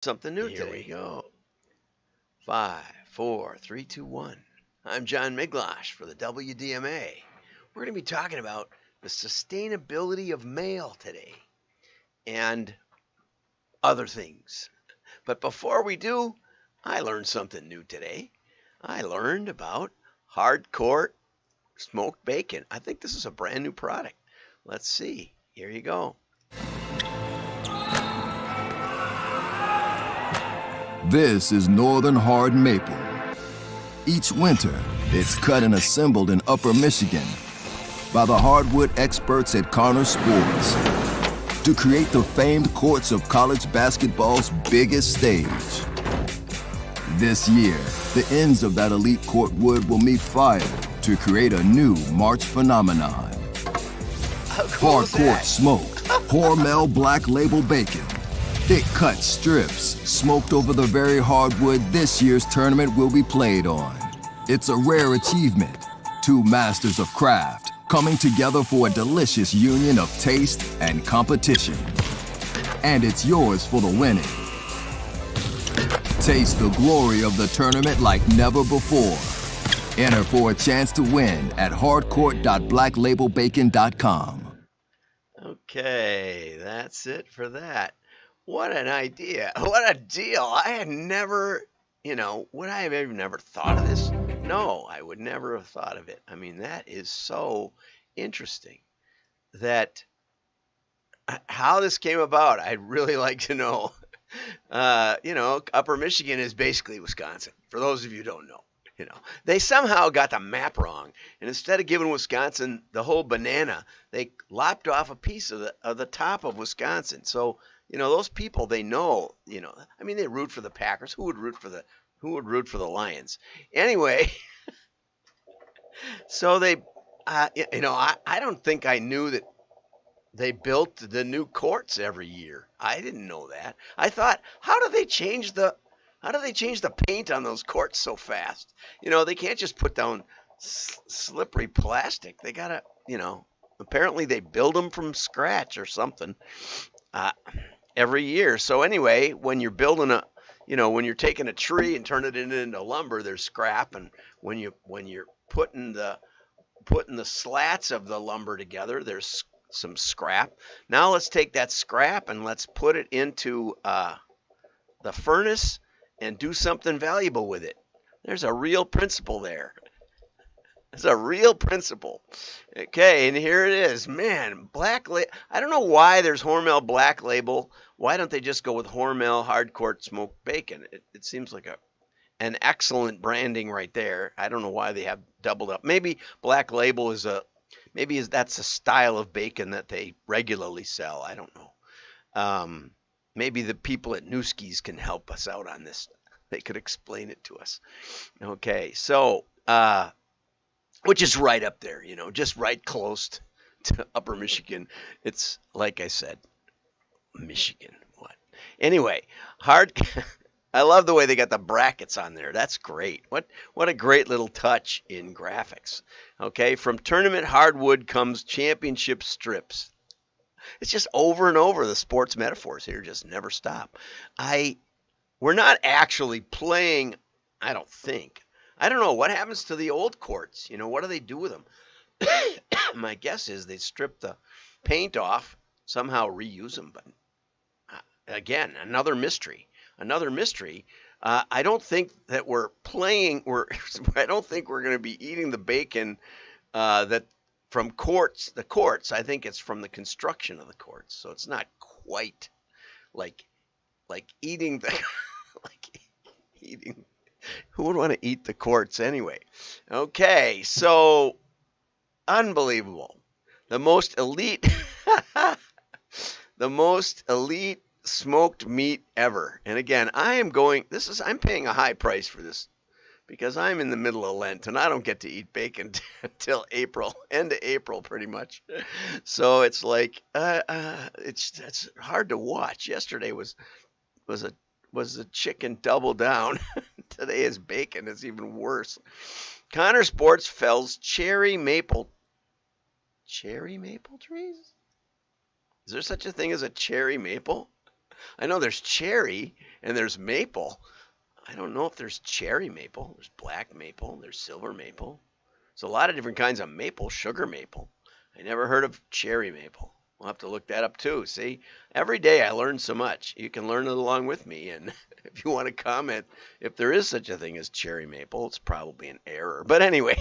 Something new Here we today. go. 5, 4, 3, 2, 1. I'm John Miglosh for the WDMA. We're going to be talking about the sustainability of mail today and other things. But before we do, I learned something new today. I learned about Hardcort smoked bacon. I think this is a brand new product. Let's see. Here you go. This is Northern Hard Maple. Each winter, it's cut and assembled in Upper Michigan by the hardwood experts at Connor Sports to create the famed courts of college basketball's biggest stage. This year, the ends of that elite court wood will meet fire to create a new March phenomenon. Hardcourt smoked, Hormel Black Label bacon. Thick cut strips, smoked over the very hardwood this year's tournament will be played on. It's a rare achievement. Two masters of craft coming together for a delicious union of taste and competition. And it's yours for the winning. Taste the glory of the tournament like never before. Enter for a chance to win at hardcourt.blacklabelbacon.com. Okay, that's it for that. What an idea. What a deal. I had never, would I have ever never thought of this? No, I would never have thought of it. I mean, that is so interesting that how this came about, I'd really like to know. Upper Michigan is basically Wisconsin, for those of you who don't know. They somehow got the map wrong, and instead of giving Wisconsin the whole banana, they lopped off a piece of the top of Wisconsin. So, those people, they know, I mean, they root for the Packers. Who would root for the Lions? Anyway, so they, I don't think I knew that they built the new courts every year. I didn't know that. I thought, how do they change the paint on those courts so fast? They can't just put down slippery plastic. They gotta, apparently they build them from scratch or something every year. So anyway, when you're building when you're taking a tree and turning it into lumber, there's scrap, and when you're putting the slats of the lumber together, there's some scrap. Now let's take that scrap and let's put it into the furnace and do something valuable with it. There's a real principle there. There's a real principle. Okay, and here it is. Man, I don't know why there's Hormel Black Label. Why don't they just go with Hormel Hardcourt Smoked Bacon? It seems like an excellent branding right there. I don't know why they have doubled up. Maybe Black Label that's a style of bacon that they regularly sell. I don't know. Maybe the people at Newski's can help us out on this. They could explain it to us. Okay, so, which is right up there, just right close to Upper Michigan. It's, like I said, Michigan. What? Anyway, I love the way they got the brackets on there. That's great. What a great little touch in graphics. Okay, from tournament hardwood comes championship strips. It's just over and over. The sports metaphors here just never stop. We're not actually playing, I don't think. I don't know. What happens to the old courts? What do they do with them? My guess is they strip the paint off, somehow reuse them. But again, another mystery. I don't think that we're playing. I don't think we're going to be eating the bacon that from the courts. I think it's from the construction of the courts. So it's not quite like eating the like eating. Who would want to eat the courts anyway? Okay, so unbelievable. The most elite smoked meat ever. And again, I'm paying a high price for this because I'm in the middle of Lent and I don't get to eat bacon until April, end of April pretty much. So it's like it's hard to watch. Yesterday was the chicken double down. Today is bacon. It's even worse. Connor Sports fells cherry maple trees? Is there such a thing as a cherry maple? I know there's cherry and there's maple. I don't know if there's cherry maple. There's black maple. There's silver maple. There's a lot of different kinds of maple, sugar maple. I never heard of cherry maple. We'll have to look that up too. See, every day I learn so much. You can learn it along with me. And if you want to comment, if there is such a thing as cherry maple, it's probably an error. But anyway,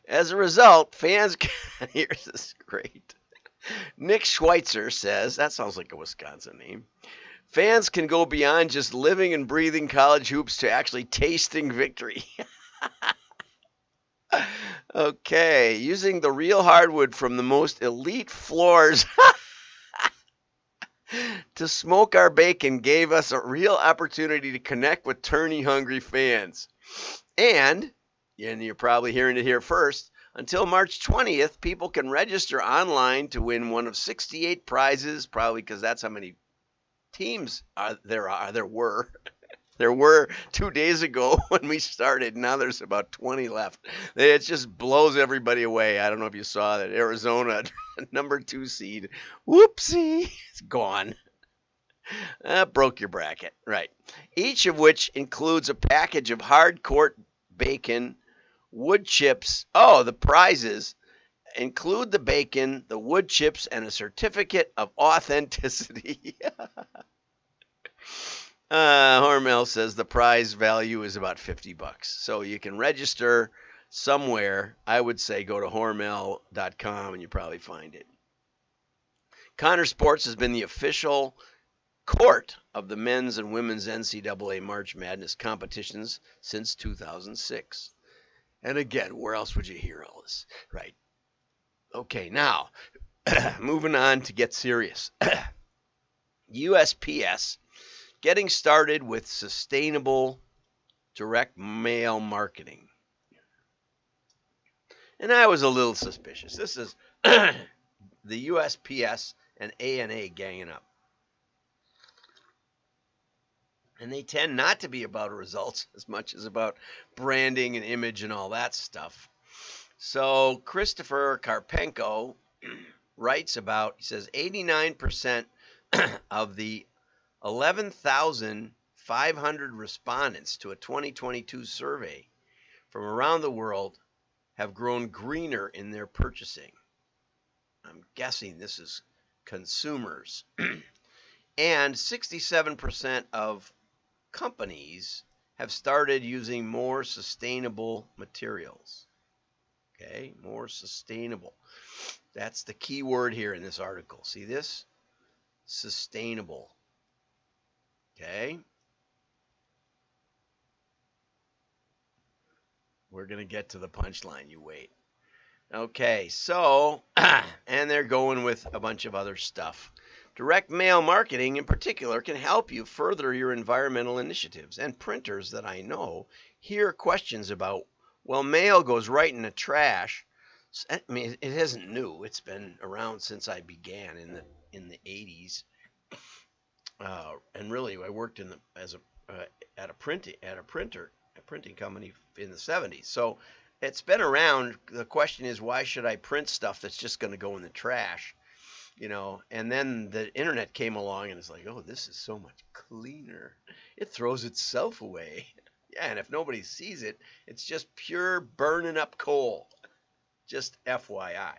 as a result, fans can, here's this great. Nick Schweitzer says, that sounds like a Wisconsin name. Fans can go beyond just living and breathing college hoops to actually tasting victory. Okay, using the real hardwood from the most elite floors to smoke our bacon gave us a real opportunity to connect with tourney-hungry fans. And you're probably hearing it here first, until March 20th, people can register online to win one of 68 prizes, probably because that's how many teams there were. There were 2 days ago when we started. Now there's about 20 left. It just blows everybody away. I don't know if you saw that. Arizona, number 2 seed. Whoopsie. It's gone. Broke your bracket. Right. Each of which includes a package of Hardcort bacon, wood chips. Oh, the prizes include the bacon, the wood chips, and a certificate of authenticity. Hormel says the prize value is about $50. So you can register somewhere. I would say go to hormel.com and you probably find it. Connor Sports has been the official court of the men's and women's NCAA March Madness competitions since 2006. And again, where else would you hear all this? Right. Okay, now, moving on to get serious. USPS getting started with sustainable direct mail marketing. And I was a little suspicious. This is the USPS and ANA ganging up. And they tend not to be about results as much as about branding and image and all that stuff. So Christopher Karpenko writes about, he says 89% of the 11,500 respondents to a 2022 survey from around the world have grown greener in their purchasing. I'm guessing this is consumers. And 67% of companies have started using more sustainable materials. Okay, more sustainable. That's the key word here in this article. See this? Sustainable. Okay. We're going to get to the punchline. You wait. Okay, so, and they're going with a bunch of other stuff. Direct mail marketing in particular can help you further your environmental initiatives. And printers that I know hear questions about, well, mail goes right in the trash. I mean, it isn't new. It's been around since I began in the 80s. And really, I worked at a printing company in the 70s. So it's been around. The question is, why should I print stuff that's just going to go in the trash? You know, and then the internet came along and it's like, oh, this is so much cleaner. It throws itself away. Yeah, and if nobody sees it, it's just pure burning up coal. Just FYI.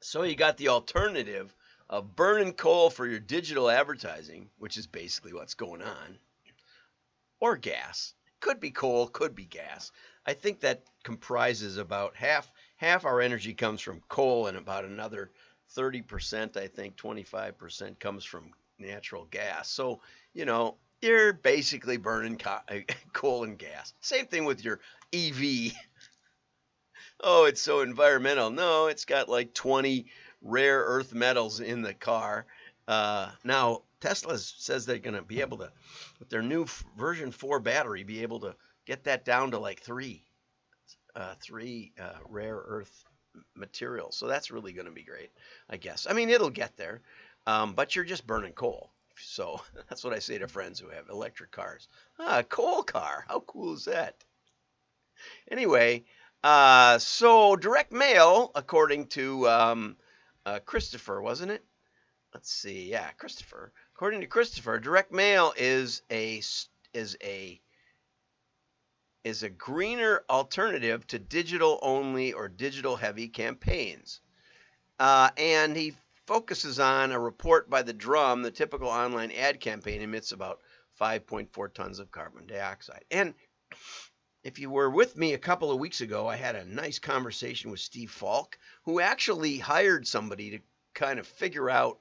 So you got the alternative of burning coal for your digital advertising, which is basically what's going on, or gas. Could be coal, could be gas. I think that comprises about half our energy comes from coal, and about another 30%, I think 25% comes from natural gas. So, you know, you're basically burning coal and gas. Same thing with your EV. Oh, it's so environmental. No, it's got like 20 rare earth metals in the car. Now, Tesla says they're going to be able to, with their new version 4 battery, be able to get that down to like three rare earth materials. So that's really going to be great, I guess. I mean, it'll get there, but you're just burning coal. So that's what I say to friends who have electric cars. A coal car. How cool is that? Anyway, so direct mail, according to Christopher, wasn't it? Let's see. Yeah, Christopher. According to Christopher, direct mail is a is a greener alternative to digital only or digital heavy campaigns. And he focuses on a report by the Drum. The typical online ad campaign emits about 5.4 tons of carbon dioxide. And if you were with me a couple of weeks ago, I had a nice conversation with Steve Falk, who actually hired somebody to kind of figure out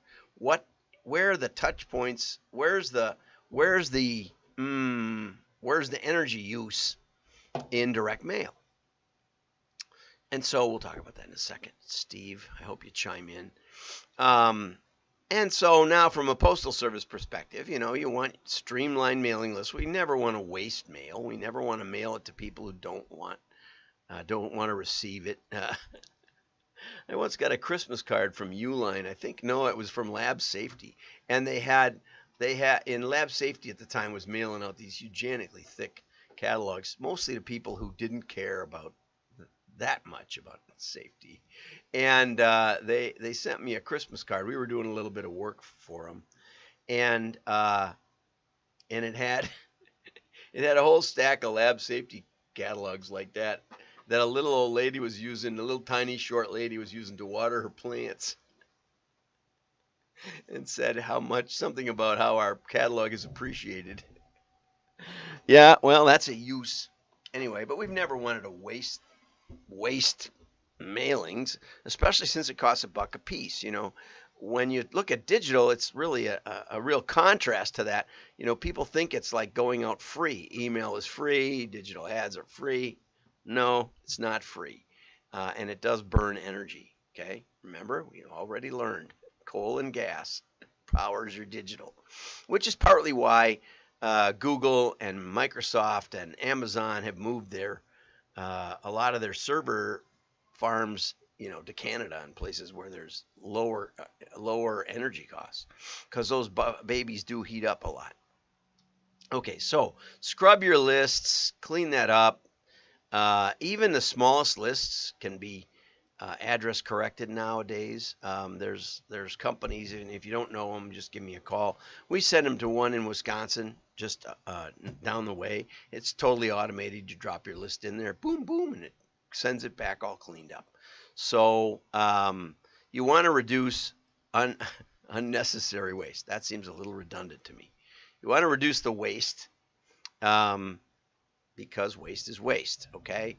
where the touch points, where's the energy use in direct mail. And so we'll talk about that in a second. Steve, I hope you chime in. And so now from a postal service perspective, you want streamlined mailing lists. We never want to waste mail. We never want to mail it to people who don't want to receive it. I once got a Christmas card from Uline. I think, no, it was from Lab Safety. And they had in Lab Safety at the time was mailing out these eugenically thick catalogs, mostly to people who didn't care about that much about safety. And they sent me a Christmas card. We were doing a little bit of work for them, and it had a whole stack of Lab Safety catalogs like that a little old lady was using, a little tiny short lady was using to water her plants, and said something about how our catalog is appreciated. Yeah, well, that's a use anyway. But we've never wanted to waste mailings, especially since it costs $1 a piece. When you look at digital, it's really a real contrast to that. People think it's like going out free. Email is free, digital ads are free. No, it's not free, and it does burn energy. Okay, remember, we already learned coal and gas powers your digital, which is partly why Google and Microsoft and Amazon have moved a lot of their server farms, to Canada and places where there's lower energy costs, because those babies do heat up a lot. Okay, so scrub your lists, clean that up. Even the smallest lists can be address corrected nowadays. There's companies, and if you don't know them, just give me a call. We send them to one in Wisconsin, just down the way. It's totally automated. You drop your list in there, boom, boom, and it sends it back all cleaned up. So you want to reduce unnecessary waste. That seems a little redundant to me. You want to reduce the waste, because waste is waste, okay?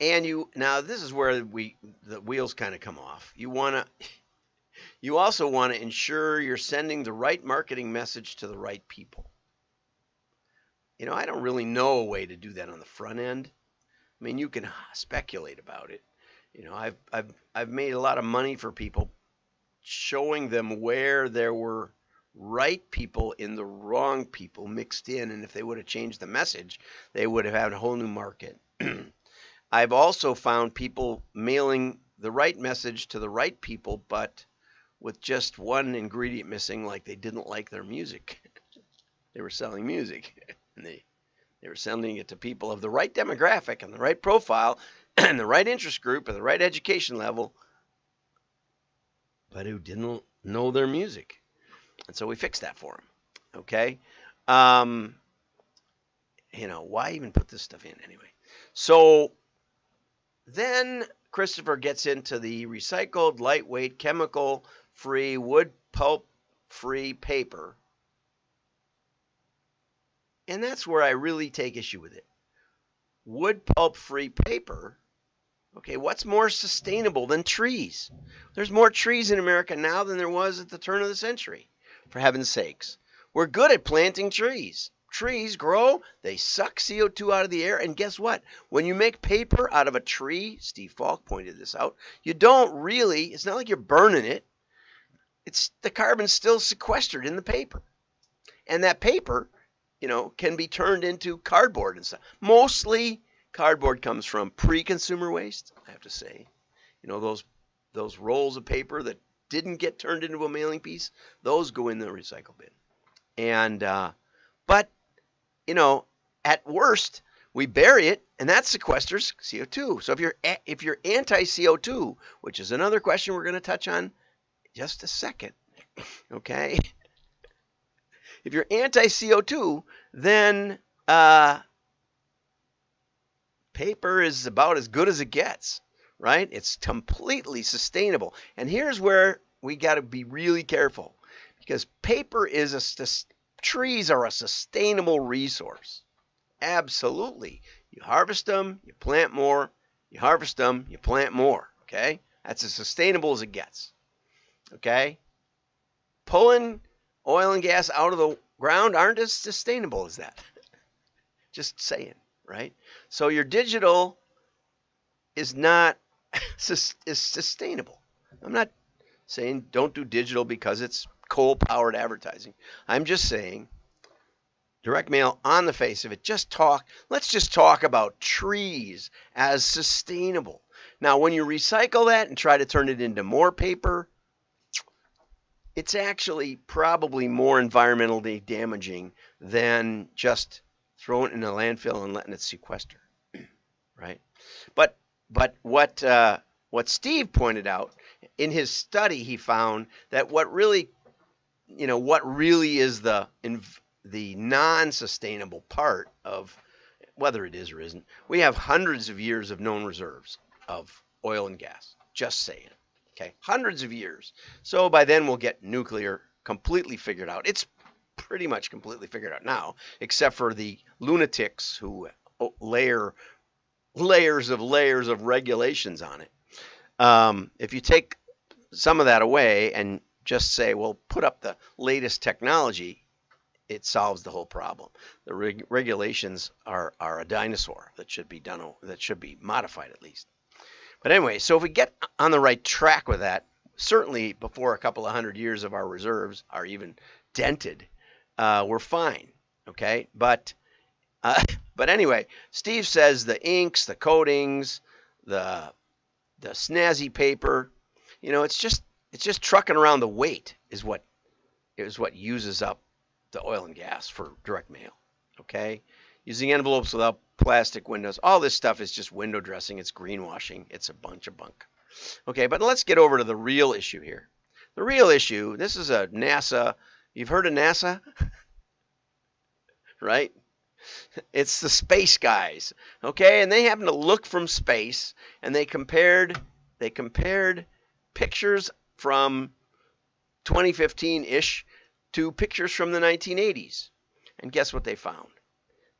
And now this is where the wheels kind of come off. You also want to ensure you're sending the right marketing message to the right people. I don't really know a way to do that on the front end. I mean, you can speculate about it. I've made a lot of money for people, showing them where there were right people in the wrong people mixed in, and if they would have changed the message, they would have had a whole new market. I've also found people mailing the right message to the right people, but with just one ingredient missing, like they didn't like their music. They were selling music, and they were sending it to people of the right demographic and the right profile and the right interest group and the right education level, but who didn't know their music. And so we fixed that for them. Okay. Why even put this stuff in anyway? So then Christopher gets into the recycled, lightweight, chemical-free, wood pulp-free paper. And that's where I really take issue with it. Wood pulp-free paper. Okay, what's more sustainable than trees? There's more trees in America now than there was at the turn of the century. For heaven's sakes. We're good at planting trees. Trees grow, they suck CO2 out of the air, and guess what? When you make paper out of a tree, Steve Falk pointed this out, it's not like you're burning it. The carbon's still sequestered in the paper. And that paper, can be turned into cardboard and stuff. Mostly cardboard comes from pre-consumer waste, I have to say. Those rolls of paper that didn't get turned into a mailing piece, those go in the recycle bin. And but at worst, we bury it, and that sequesters CO2. So if you're anti-CO2, which is another question we're going to touch on just a second, okay? If you're anti-CO2, then paper is about as good as it gets, right? It's completely sustainable. And here's where we got to be really careful, because paper is trees are a sustainable resource. Absolutely. You harvest them, you plant more, you harvest them, you plant more, okay? That's as sustainable as it gets, okay? Pulling oil and gas out of the ground aren't as sustainable as that. Just saying, right? So your digital is not is sustainable. I'm not saying don't do digital because it's coal-powered advertising. I'm just saying direct mail on the face of it. Let's just talk about trees as sustainable. Now, when you recycle that and try to turn it into more paper, it's actually probably more environmentally damaging than just throwing it in a landfill and letting it sequester, right? But what Steve pointed out in his study, he found that what really is the non-sustainable part of whether it is or isn't, we have hundreds of years of known reserves of oil and gas. Just saying. Okay, hundreds of years. So by then we'll get nuclear completely figured out. It's pretty much completely figured out now, except for the lunatics who layer layers of regulations on it. If you take some of that away and just say, well, put up the latest technology, it solves the whole problem. The regulations are a dinosaur that should be modified at least. But anyway, so if we get on the right track with that, certainly before a couple of hundred years of our reserves are even dented, we're fine, okay? But anyway, Steve says the inks, the coatings, the snazzy paper, it's just trucking around the weight is what uses up the oil and gas for direct mail, okay? Using envelopes without plastic windows. All this stuff is just window dressing. It's greenwashing. It's a bunch of bunk. Okay, but let's get over to the real issue here. The real issue, this is a NASA. You've heard of NASA? Right? It's the space guys. Okay, and they happen to look from space, and they compared pictures from 2015-ish to pictures from the 1980s. And guess what they found?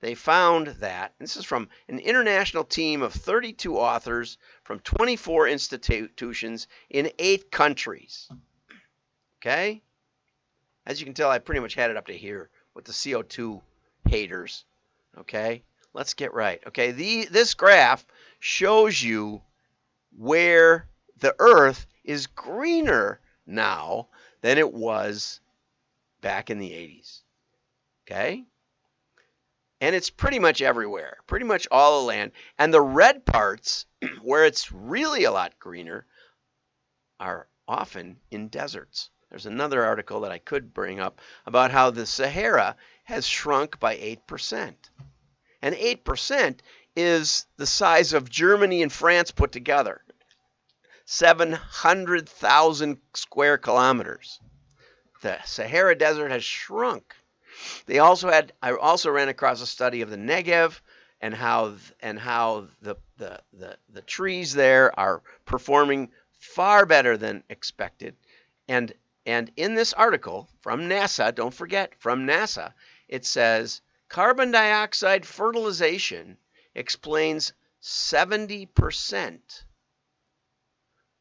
They found that, this is from an international team of 32 authors from 24 institutions in 8 countries. Okay? As you can tell, I pretty much had it up to here with the CO2 haters. Okay? Let's get right. Okay, this graph shows you where the Earth is greener now than it was back in the 80s. Okay? And it's pretty much everywhere, pretty much all the land. And the red parts, where it's really a lot greener, are often in deserts. There's another article that I could bring up about how the Sahara has shrunk by 8%. And 8% is the size of Germany and France put together. 700,000 square kilometers. The Sahara Desert has shrunk. I also ran across a study of the Negev and how the trees there are performing far better than expected. And in this article from NASA, don't forget, from NASA, it says carbon dioxide fertilization explains 70%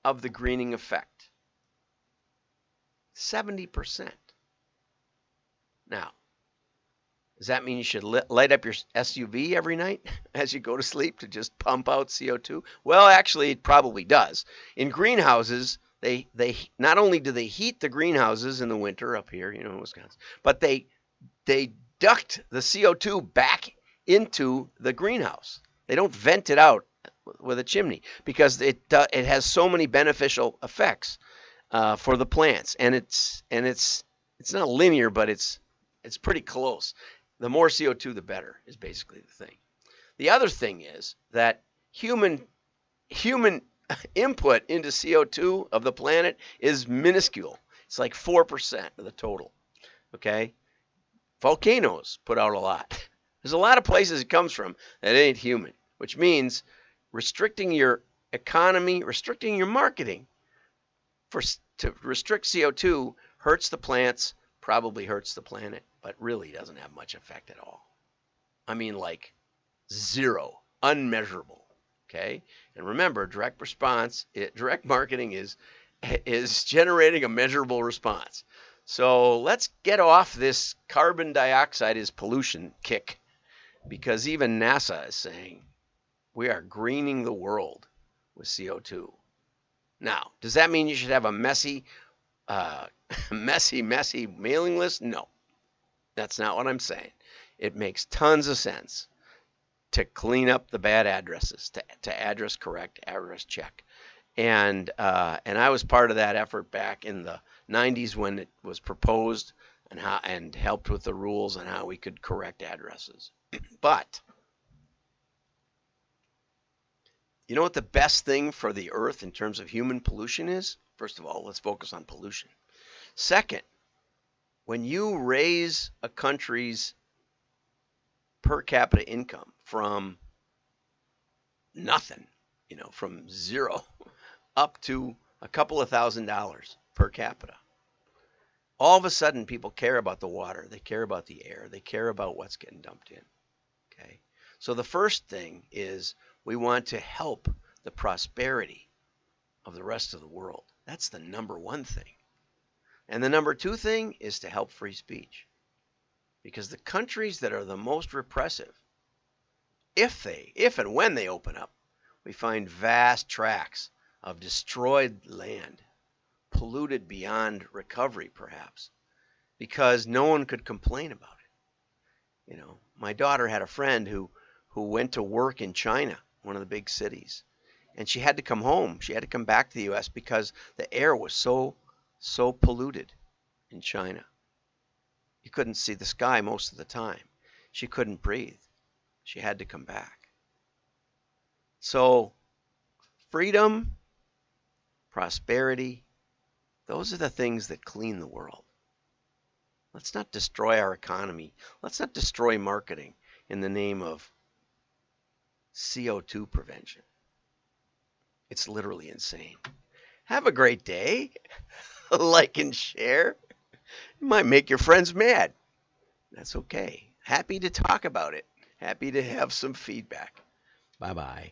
of the greening effect. 70%. Now, does that mean you should light up your SUV every night as you go to sleep to just pump out CO2? Well, actually, it probably does. In greenhouses, they not only do they heat the greenhouses in the winter up here, in Wisconsin, but they duct the CO2 back into the greenhouse. They don't vent it out with a chimney because it has so many beneficial effects for the plants, and it's not linear, but it's pretty close. The more CO2, the better, is basically the thing. The other thing is that human input into CO2 of the planet is minuscule. It's like 4% of the total. Okay? Volcanoes put out a lot. There's a lot of places it comes from that ain't human, which means restricting your economy, restricting your marketing to restrict CO2 hurts the plants, probably hurts the planet, but really doesn't have much effect at all. I mean, like zero, unmeasurable. Okay? And remember, direct marketing is generating a measurable response. So let's get off this carbon dioxide is pollution kick, because even NASA is saying we are greening the world with CO2. Now, does that mean you should have a messy mailing list? No, that's not what I'm saying. It makes tons of sense to clean up the bad addresses, to address correct, address check. And I was part of that effort back in the 90s when it was proposed, and helped with the rules on how we could correct addresses. But you know what the best thing for the earth in terms of human pollution is? First of all, let's focus on pollution. Second, when you raise a country's per capita income from nothing, from zero up to a couple of $1,000s per capita, all of a sudden people care about the water, they care about the air, they care about what's getting dumped in. Okay? So the first thing is we want to help the prosperity of the rest of the world. That's the number one thing. And the number two thing is to help free speech. Because the countries that are the most repressive, if and when they open up, we find vast tracts of destroyed land, polluted beyond recovery perhaps, because no one could complain about it. My daughter had a friend who went to work in China, one of the big cities, and she had to come home. She had to come back to the U.S. because the air was so polluted in China. You couldn't see the sky most of the time. She couldn't breathe. She had to come back. So freedom, prosperity, those are the things that clean the world. Let's not destroy our economy. Let's not destroy marketing in the name of CO2 prevention. It's literally insane. Have a great day. Like and share. It might make your friends mad. That's okay. Happy to talk about it. Happy to have some feedback. Bye-bye.